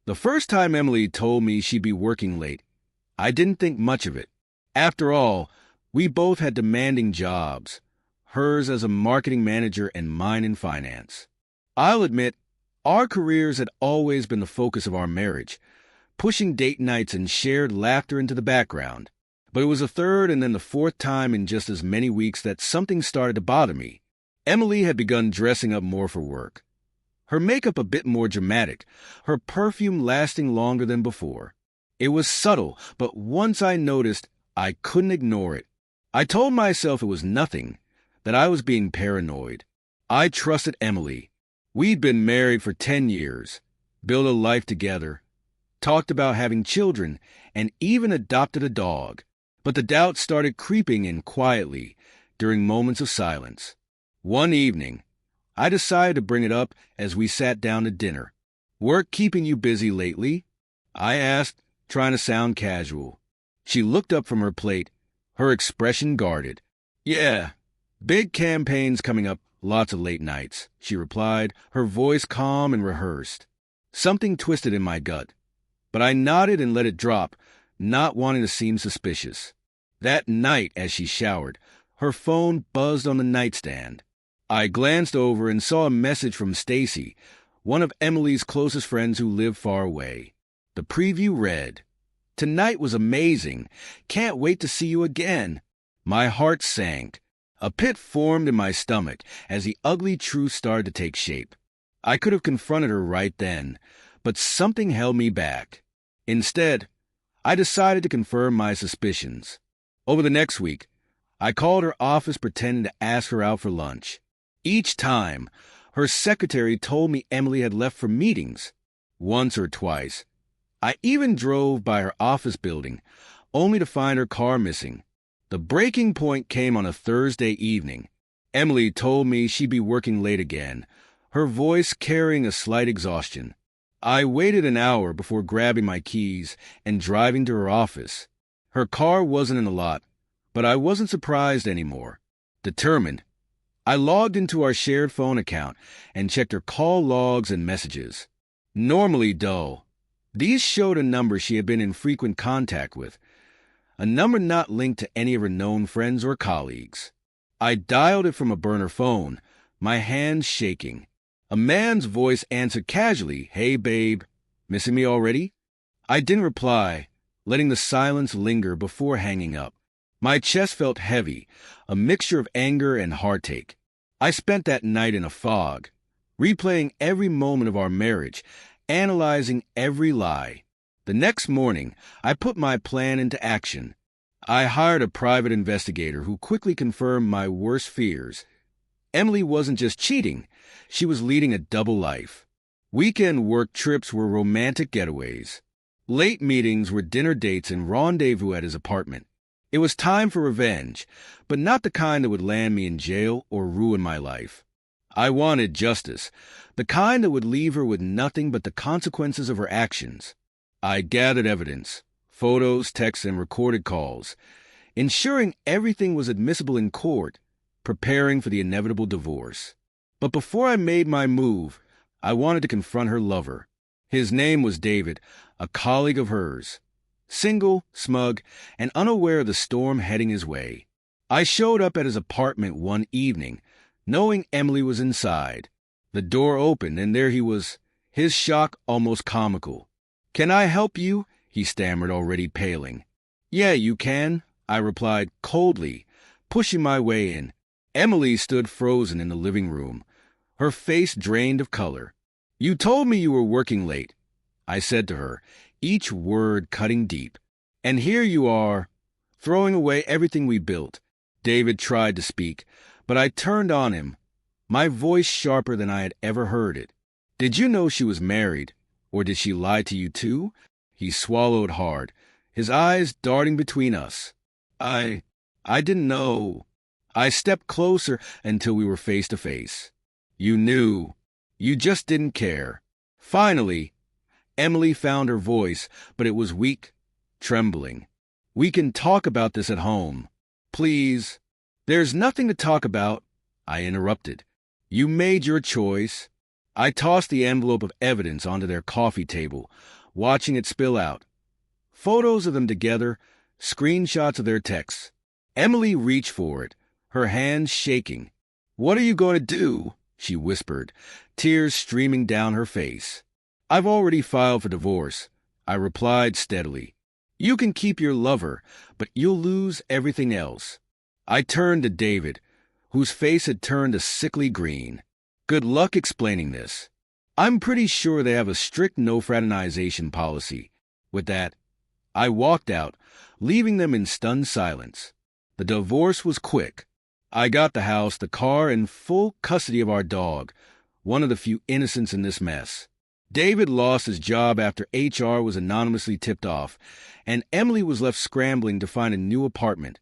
The first time Emily told me she'd be working late, I didn't think much of it. After all, we both had demanding jobs, hers as a marketing manager and mine in finance. I'll admit, our careers had always been the focus of our marriage, pushing date nights and shared laughter into the background. But it was the third and then the fourth time in just as many weeks that something started to bother me. Emily had begun dressing up more for work. Her makeup a bit more dramatic, her perfume lasting longer than before. It was subtle, but once I noticed, I couldn't ignore it. I told myself it was nothing, that I was being paranoid. I trusted Emily. We'd been married for 10 years, built a life together, talked about having children, and even adopted a dog. But the doubts started creeping in quietly during moments of silence. One evening, I decided to bring it up as we sat down to dinner. "Work keeping you busy lately?" I asked, trying to sound casual. She looked up from her plate, her expression guarded. "Yeah, big campaigns coming up, lots of late nights," she replied, her voice calm and rehearsed. Something twisted in my gut, but I nodded and let it drop, not wanting to seem suspicious. That night, as she showered, her phone buzzed on the nightstand. I glanced over and saw a message from Stacy, one of Emily's closest friends who lived far away. The preview read, "Tonight was amazing. Can't wait to see you again." My heart sank. A pit formed in my stomach as the ugly truth started to take shape. I could have confronted her right then, but something held me back. Instead, I decided to confirm my suspicions. Over the next week, I called her office pretending to ask her out for lunch. Each time, her secretary told me Emily had left for meetings, once or twice. I even drove by her office building, only to find her car missing. The breaking point came on a Thursday evening. Emily told me she'd be working late again, her voice carrying a slight exhaustion. I waited an hour before grabbing my keys and driving to her office. Her car wasn't in the lot, but I wasn't surprised anymore. Determined, I logged into our shared phone account and checked her call logs and messages. Normally dull, these showed a number she had been in frequent contact with, a number not linked to any of her known friends or colleagues. I dialed it from a burner phone, my hands shaking. A man's voice answered casually, "Hey, babe, missing me already?" I didn't reply, letting the silence linger before hanging up. My chest felt heavy, a mixture of anger and heartache. I spent that night in a fog, replaying every moment of our marriage, analyzing every lie. The next morning, I put my plan into action. I hired a private investigator who quickly confirmed my worst fears. Emily wasn't just cheating, she was leading a double life. Weekend work trips were romantic getaways. Late meetings were dinner dates and rendezvous at his apartment. It was time for revenge, but not the kind that would land me in jail or ruin my life. I wanted justice, the kind that would leave her with nothing but the consequences of her actions. I gathered evidence, photos, texts, and recorded calls, ensuring everything was admissible in court, preparing for the inevitable divorce. But before I made my move, I wanted to confront her lover. His name was David, a colleague of hers. Single, smug, and unaware of the storm heading his way. I showed up at his apartment one evening, knowing Emily was inside. The door opened, and there he was, his shock almost comical. "Can I help you?" he stammered, already paling. "Yeah, you can," I replied coldly, pushing my way in. Emily stood frozen in the living room, her face drained of color. "You told me you were working late," I said to her, each word cutting deep. "And here you are, throwing away everything we built." David tried to speak, but I turned on him, my voice sharper than I had ever heard it. "Did you know she was married, or did she lie to you too?" He swallowed hard, his eyes darting between us. I didn't know." I stepped closer until we were face to face. "You knew. You just didn't care." Finally, Emily found her voice, but it was weak, trembling. "We can talk about this at home. Please." "There's nothing to talk about," I interrupted. "You made your choice." I tossed the envelope of evidence onto their coffee table, watching it spill out. Photos of them together, screenshots of their texts. Emily reached for it, her hands shaking. "What are you going to do?" she whispered, tears streaming down her face. "I've already filed for divorce," I replied steadily. "You can keep your lover, but you'll lose everything else." I turned to David, whose face had turned a sickly green. "Good luck explaining this. I'm pretty sure they have a strict no-fraternization policy." With that, I walked out, leaving them in stunned silence. The divorce was quick. I got the house, the car, and full custody of our dog, one of the few innocents in this mess. David lost his job after HR was anonymously tipped off, and Emily was left scrambling to find a new apartment,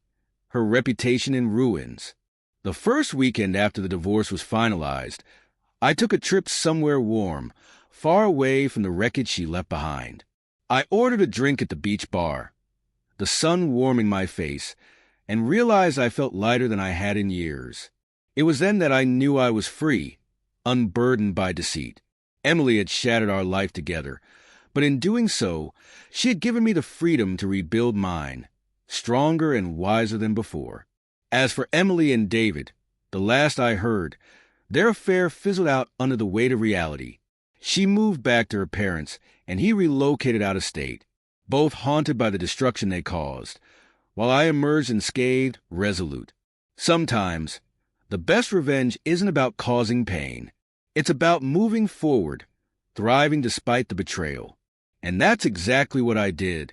her reputation in ruins. The first weekend after the divorce was finalized, I took a trip somewhere warm, far away from the wreckage she left behind. I ordered a drink at the beach bar, the sun warming my face, and realized I felt lighter than I had in years. It was then that I knew I was free, unburdened by deceit. Emily had shattered our life together, but in doing so, she had given me the freedom to rebuild mine, stronger and wiser than before. As for Emily and David, the last I heard, their affair fizzled out under the weight of reality. She moved back to her parents, and he relocated out of state, both haunted by the destruction they caused, while I emerged unscathed, resolute. Sometimes, the best revenge isn't about causing pain. It's about moving forward, thriving despite the betrayal. And that's exactly what I did